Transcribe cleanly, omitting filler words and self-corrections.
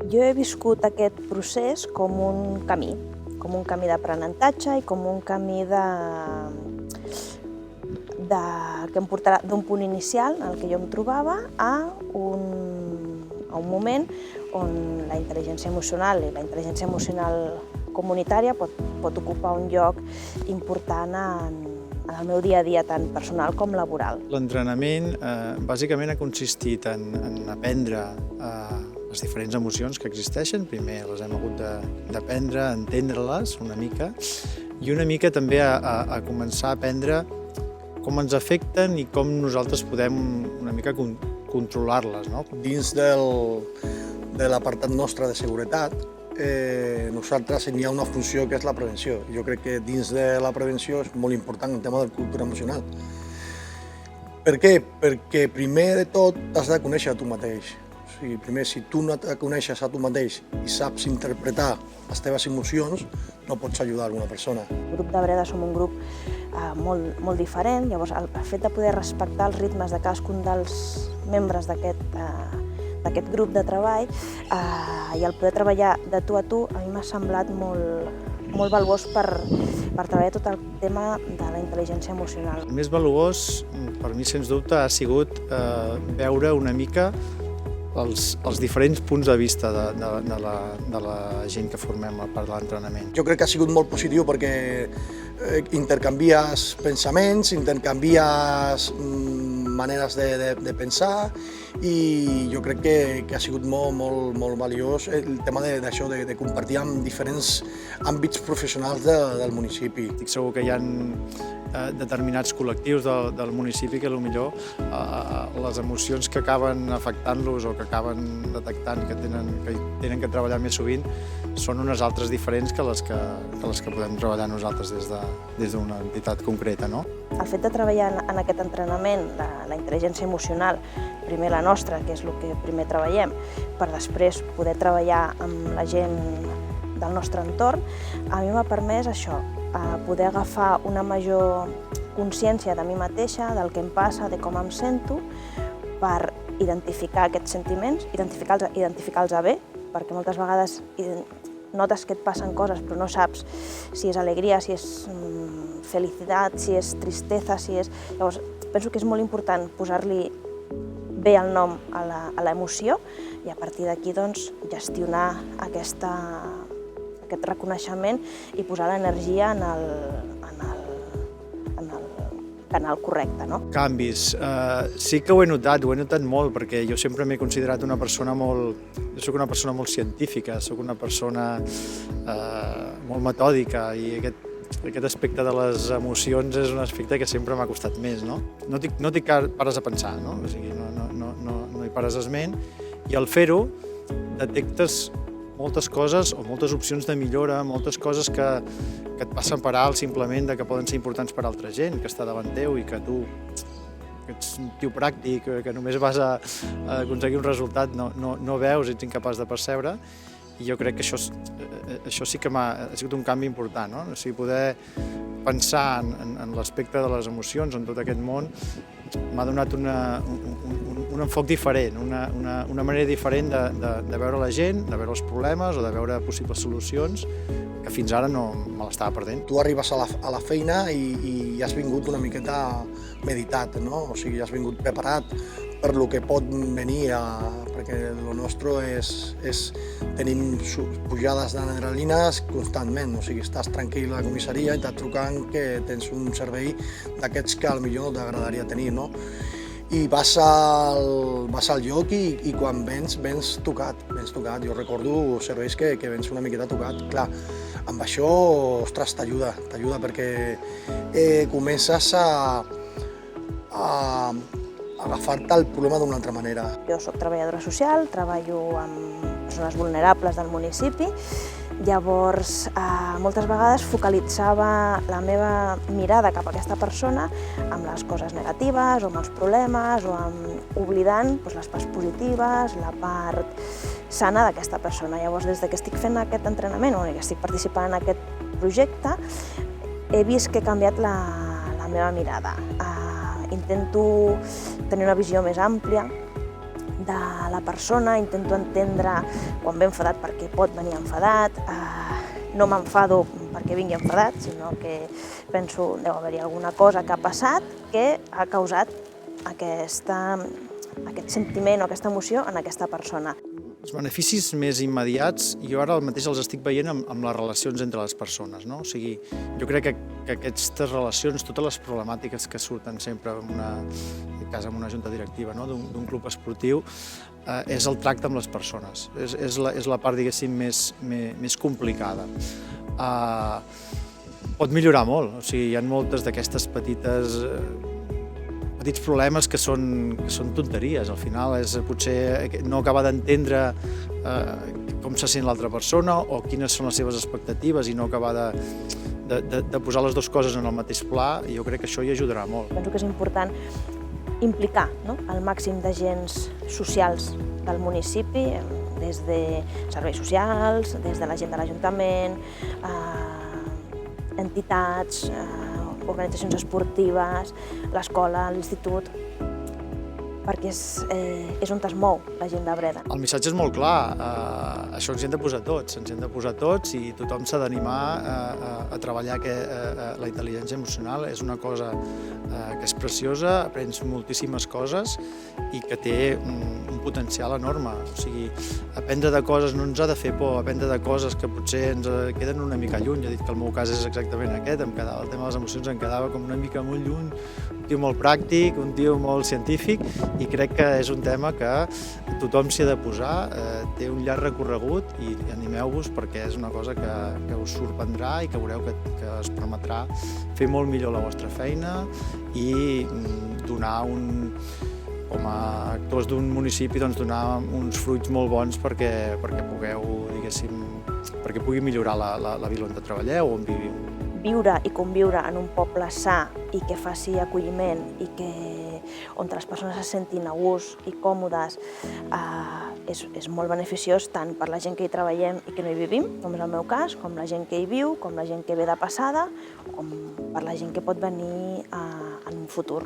Jo he viscut aquest procés com un camí d'aprenentatge i com un camí que em portarà d'un punt inicial en el que jo em trobava a un moment on la intel·ligència emocional i la intel·ligència emocional comunitària pot ocupar un lloc important en el meu dia a dia, tant personal com laboral. L'entrenament bàsicament ha consistit en aprendre les diferents emocions que existeixen. Primer les hem hagut d'aprendre, a entendre-les una mica, i una mica també a començar a aprendre com ens afecten i com nosaltres podem una mica controlar-les. Dins de l'apartat nostre de seguretat, nosaltres hi ha una funció que és la prevenció. Jo crec que dins de la prevenció és molt important el tema de la cultura emocional. Per què? Perquè primer de tot t'has de conèixer a tu mateix. O sigui, primer, si tu no et coneixes a tu mateix i saps interpretar les teves emocions, no pots ajudar alguna persona. El grup de Breda som un grup molt diferent, llavors el fet de poder respectar els ritmes de cadascun dels membres d'aquest grup de treball i el poder treballar de tu a tu, a mi m'ha semblat molt valuós per treballar tot el tema de la intel·ligència emocional. El més valuós, per mi, sens dubte, ha sigut veure una mica els diferents punts de vista de la gent que formem a part de l'entrenament. Jo crec que ha sigut molt positiu perquè intercanvies pensaments, intercanvies maneres de pensar, i jo crec que ha sigut molt valiós el tema d'això, de compartir amb diferents àmbits professionals del municipi. Estic segur que hi ha determinats col·lectius del municipi que potser les emocions que acaben afectant-los o que acaben detectant que tenen que treballar més sovint són unes altres diferents que les que podem treballar nosaltres des d'una entitat concreta. El fet de treballar en aquest entrenament, la intel·ligència emocional, primer la nostra, que és el que primer treballem, per després poder treballar amb la gent del nostre entorn, a mi m'ha permès això, poder agafar una major consciència de mi mateixa, del que em passa, de com em sento, per identificar aquests sentiments, identificar-los bé, perquè moltes vegades notes que et passen coses però no saps si és alegria, si és felicitat, si és tristesa, Llavors, penso que és molt important posar-li bé el nom a l'emoció i a partir d'aquí gestionar aquest reconeixement i posar l'energia en el canal correcte. Canvis. Sí que ho he notat molt, perquè jo sempre m'he considerat una persona soc una persona molt científica, soc una persona molt metòdica, i aquest aspecte de les emocions és un aspecte que sempre m'ha costat més. No t'hi pares a pensar, o sigui, no hi pares esment, i al fer-ho detectes moltes coses o moltes opcions de millora, moltes coses que et passen per alt simplement que poden ser importants per a altra gent que està davant teu i que tu, que ets un tio pràctic, que només vas a aconseguir un resultat, no veus, ets incapaç de percebre, i jo crec que això sí que ha sigut un canvi important, o sigui, poder pensar en l'aspecte de les emocions en tot aquest món m'ha donat un enfoc diferent, una manera diferent de veure la gent, de veure els problemes o de veure possibles solucions que fins ara no me l'estava perdent. Tu arribes a la feina i has vingut una miqueta meditat, o sigui, has vingut preparat per lo que pot venir, perquè el nostre tenim pujades d'adrenalines constantment, o sigui, estàs tranquil a la comissaria i t'estàs trucant que tens un servei d'aquests que potser no t'agradaria tenir, i vas al lloc i quan vens tocat. Jo recordo serveis que vens una miqueta tocat. Clar, amb això, ostres, t'ajuda perquè comences a agafar-te el problema d'una altra manera. Jo soc treballadora social, treballo amb persones vulnerables del municipi. Llavors, moltes vegades focalitzava la meva mirada cap a aquesta persona amb les coses negatives o amb els problemes o oblidant les parts positives, la part sana d'aquesta persona. Llavors, des que estic fent aquest entrenament o que estic participant en aquest projecte, he vist que he canviat la meva mirada. Intento tenir una visió més àmplia de la persona, intento entendre quan ve enfadat perquè pot venir enfadat, no m'enfado perquè vingui enfadat, sinó que penso que deu haver-hi alguna cosa que ha passat que ha causat aquest sentiment o aquesta emoció en aquesta persona. Els beneficis més immediats, jo ara mateix els estic veient amb les relacions entre les persones, no? O sigui, jo crec que aquestes relacions, totes les problemàtiques que surten sempre en una junta directiva, no? d'un club esportiu, és el tracte amb les persones. És la part, diguéssim, més complicada. Pot millorar molt, o sigui, hi ha moltes d'aquestes petits problemes que són tonteries. Al final és potser no acabar d'entendre com se sent l'altra persona o quines són les seves expectatives i no acabar de posar les dues coses en el mateix pla, i jo crec que això hi ajudarà molt. Penso que és important implicar el màxim d'agents socials del municipi, des de serveis socials, des de la gent de l'Ajuntament, entitats, organitzacions esportives, l'escola, l'institut, perquè és on es mou la gent de Breda. El missatge és molt clar, això ens hi hem de posar tots, i tothom s'ha d'animar a treballar la intel·ligència emocional. És una cosa que és preciosa, aprens moltíssimes coses i que té un potencial enorme. O sigui, aprendre de coses no ens ha de fer por, aprendre de coses que potser ens queden una mica lluny. Ja he dit que el meu cas és exactament aquest, el tema de les emocions em quedava com una mica molt lluny, un tio molt pràctic, un tio molt científic, i crec que és un tema que tothom s'hi ha de posar, té un llarg recorregut, i animeu-vos perquè és una cosa que us sorprendrà i que veureu que us permetrà fer molt millor la vostra feina i donar com a actors d'un municipi, donar uns fruits molt bons perquè pugueu, diguéssim, perquè pugui millorar la vila on treballeu o on viviu. Viure i conviure en un poble sa i que faci acolliment i on les persones se sentin a gust i còmodes és molt beneficiós tant per la gent que hi treballem i que no hi vivim, com és el meu cas, com la gent que hi viu, com la gent que ve de passada, com per la gent que pot venir en un futur.